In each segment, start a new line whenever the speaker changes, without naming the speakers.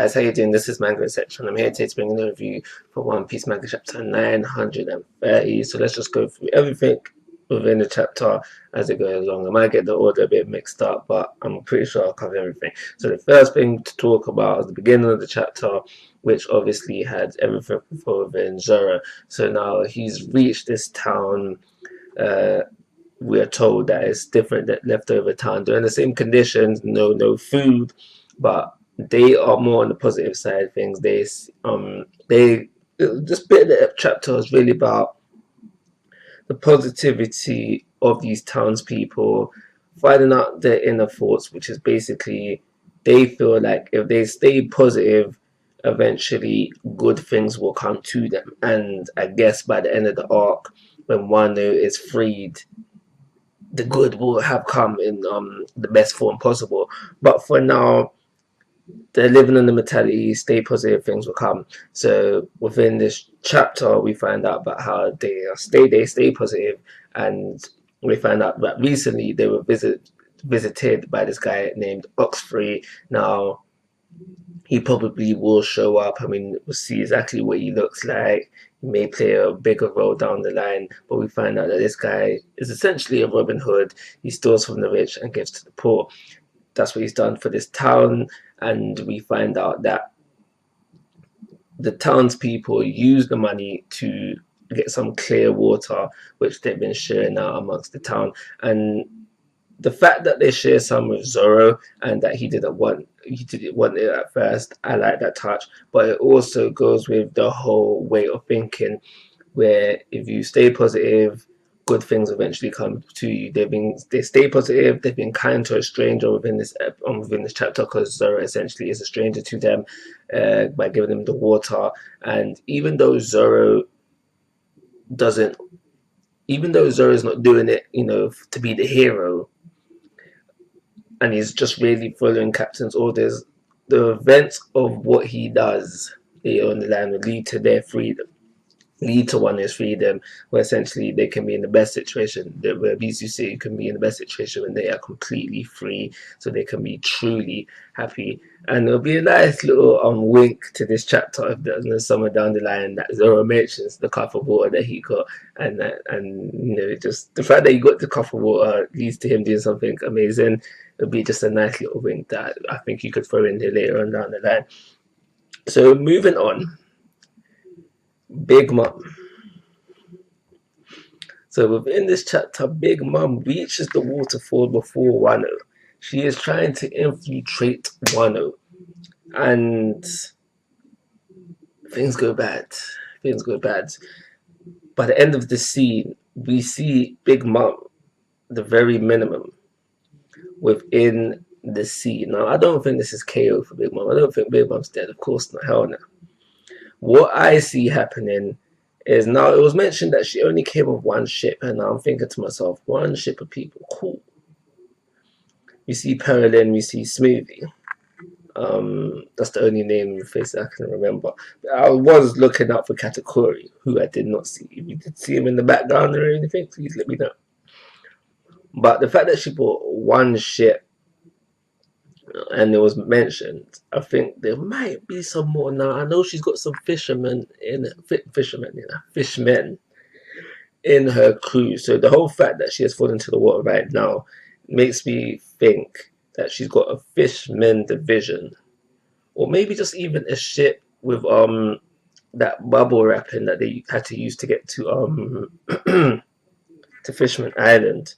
guys, how you doing? This is Manga Section. I'm here today to bring an overview for One Piece Manga chapter 930. So let's just go through everything within the chapter as it goes along. I might get the order a bit mixed up, but I'm pretty sure I'll cover everything. So the first thing to talk about is the beginning of the chapter, which obviously had everything before within Zoro. So now he's reached this town. We are told that it's different that leftover town. They're in the same conditions, no food, but they are more on the positive side of things. This bit of the chapter is really about the positivity of these townspeople, finding out their inner thoughts, which is basically they feel like if they stay positive, eventually good things will come to them. And I guess by the end of the arc, when Wano is freed, the good will have come in the best form possible. But for now, they're living in the mentality, stay positive, things will come. So within this chapter, we find out about how they stay positive, and we find out that recently they were visited by this guy named Oxfrey. Now, he probably will show up. I mean, we'll see exactly what he looks like. He may play a bigger role down the line, but we find out that this guy is essentially a Robin Hood. He steals from the rich and gives to the poor. That's what he's done for this town, and we find out that the townspeople use the money to get some clear water, which they've been sharing out amongst the town. And the fact that they share some with Zoro and that he didn't want it at first, I like that touch. But it also goes with the whole way of thinking, where if you stay positive, good things eventually come to you. They stay positive. They've been kind to a stranger within this chapter, because Zoro essentially is a stranger to them by giving them the water. And even though Zoro is not doing it, to be the hero, and he's just really following Captain's orders, the events of what he does on the land will lead to their freedom. Lead to Wano's freedom, where essentially they can be in the best situation. Where Ebisu can be in the best situation when they are completely free, so they can be truly happy. And it'll be a nice little wink to this chapter if there's somewhere down the line that Zoro mentions the cup of water that he got, and just the fact that he got the cup of water leads to him doing something amazing. It'll be just a nice little wink that I think you could throw in there later on down the line. So moving on. Big Mom. So within this chapter, Big Mom reaches the waterfall before Wano. She is trying to infiltrate Wano, and things go bad. By the end of the scene, we see Big Mom, the very minimum, within the sea. Now, I don't think this is KO for Big Mom. I don't think Big Mom's dead. Of course not. Hell no. What I see happening is, now it was mentioned that she only came with one ship, and now I'm thinking to myself, one ship of people, cool. We see Pearlin, we see Smoothie. That's the only name in the face I can remember. I was looking out for Katakuri, who I did not see. If you did see him in the background or anything, please let me know. But the fact that she bought one ship, and it was mentioned, I think there might be some more now. I know she's got some fishermen in her crew. So the whole fact that she has fallen into the water right now makes me think that she's got a fisherman division, or maybe just even a ship with that bubble wrapping that they had to use to get to to Fishman Island.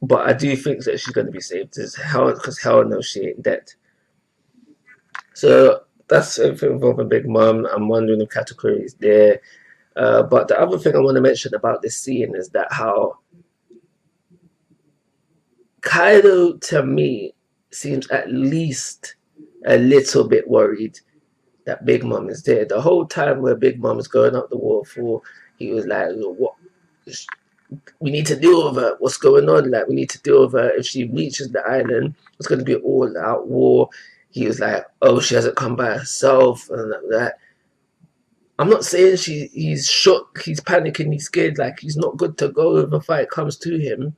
But I do think that she's going to be saved, because hell no, she ain't dead. So that's everything involving Big Mom. I'm wondering if Katakuri is there. But the other thing I want to mention about this scene is that how Kaido, to me, seems at least a little bit worried that Big Mom is there. The whole time where Big Mom is going up the waterfall, he was like, what? We need to deal with her. What's going on? Like, we need to deal with her. If she reaches the island, it's going to be an all-out war. He was like, oh, she hasn't come by herself, and like that. I'm not saying he's shook, he's panicking, he's scared, like he's not good to go if a fight comes to him.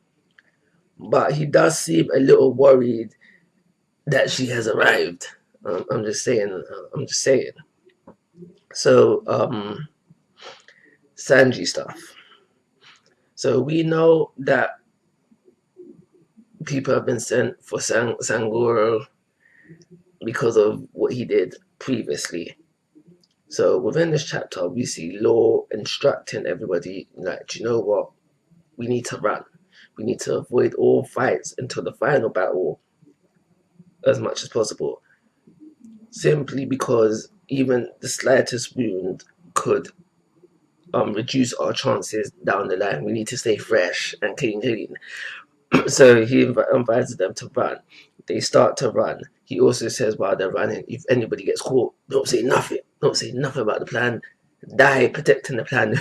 But he does seem a little worried that she has arrived. I'm just saying. I'm just saying. So Sanji stuff. So we know that people have been sent for Sangoro because of what he did previously. So within this chapter, we see Law instructing everybody, like, you know what? We need to run. We need to avoid all fights until the final battle as much as possible. Simply because even the slightest wound could reduce our chances down the line. We need to stay fresh and clean. So he invited them to run. They start to run. He also says while they're running, if anybody gets caught, don't say nothing. Don't say nothing about the plan. Die protecting the plan.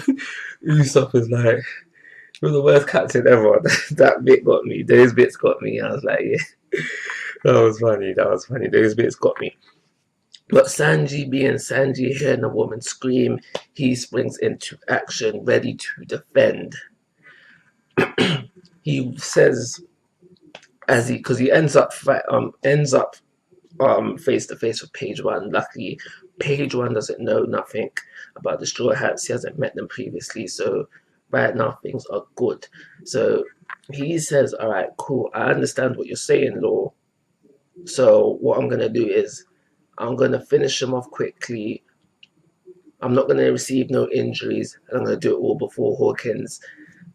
Usopp is like, you're the worst captain ever. That bit got me. Those bits got me. I was like, yeah, that was funny. That was funny. Those bits got me. But Sanji, being Sanji, hearing a woman scream, he springs into action, ready to defend. He says, because he ends up face to face with Page One. Luckily, Page One doesn't know nothing about the Straw Hats. He hasn't met them previously, so right now things are good. So he says, "All right, cool. I understand what you're saying, Law. So what I'm gonna do is I'm gonna finish him off quickly. I'm not gonna receive no injuries, and I'm gonna do it all before Hawkins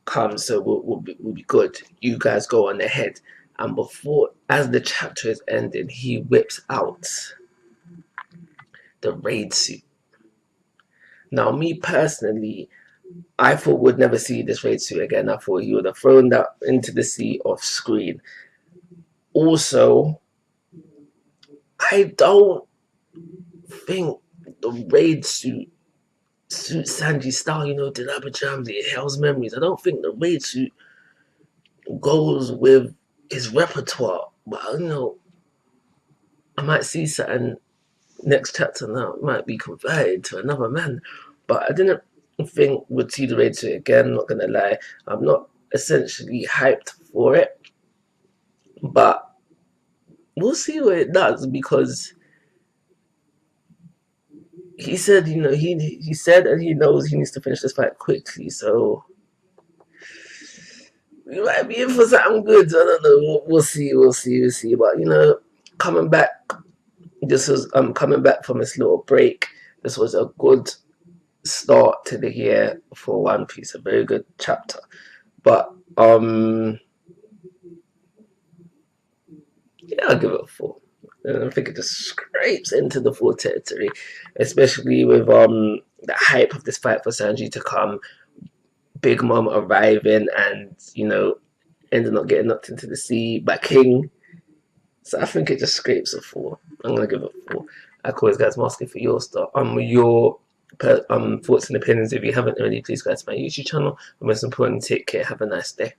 comes. So we'll be good. You guys go on ahead." And before, as the chapter is ending, he whips out the raid suit. Now, me personally, I thought we'd never see this raid suit again. I thought he would have thrown that into the sea off screen. Also, I don't think the raid suit suits Sanji's style, the rubber jams, the Hell's Memories. I don't think the raid suit goes with his repertoire. But, I might see something next chapter now. It might be converted to another man. But I didn't think we'd see the raid suit again, not going to lie. I'm not essentially hyped for it. But we'll see what it does, because he said, he said that he knows he needs to finish this fight quickly, so we might be in for something good. I don't know. We'll see. But coming back, this was coming back from this little break. This was a good start to the year for One Piece. A very good chapter, but yeah, I'll give it a 4. I think it just scrapes into the 4 territory, especially with the hype of this fight for Sanji to come, Big Mom arriving, and ending up getting knocked into the sea by King. So I think it just scrapes a 4. I'm gonna give it a 4. Like always, guys, I'm asking for your your thoughts and opinions. If you haven't already, please go to my YouTube channel. And most importantly, take care. Have a nice day.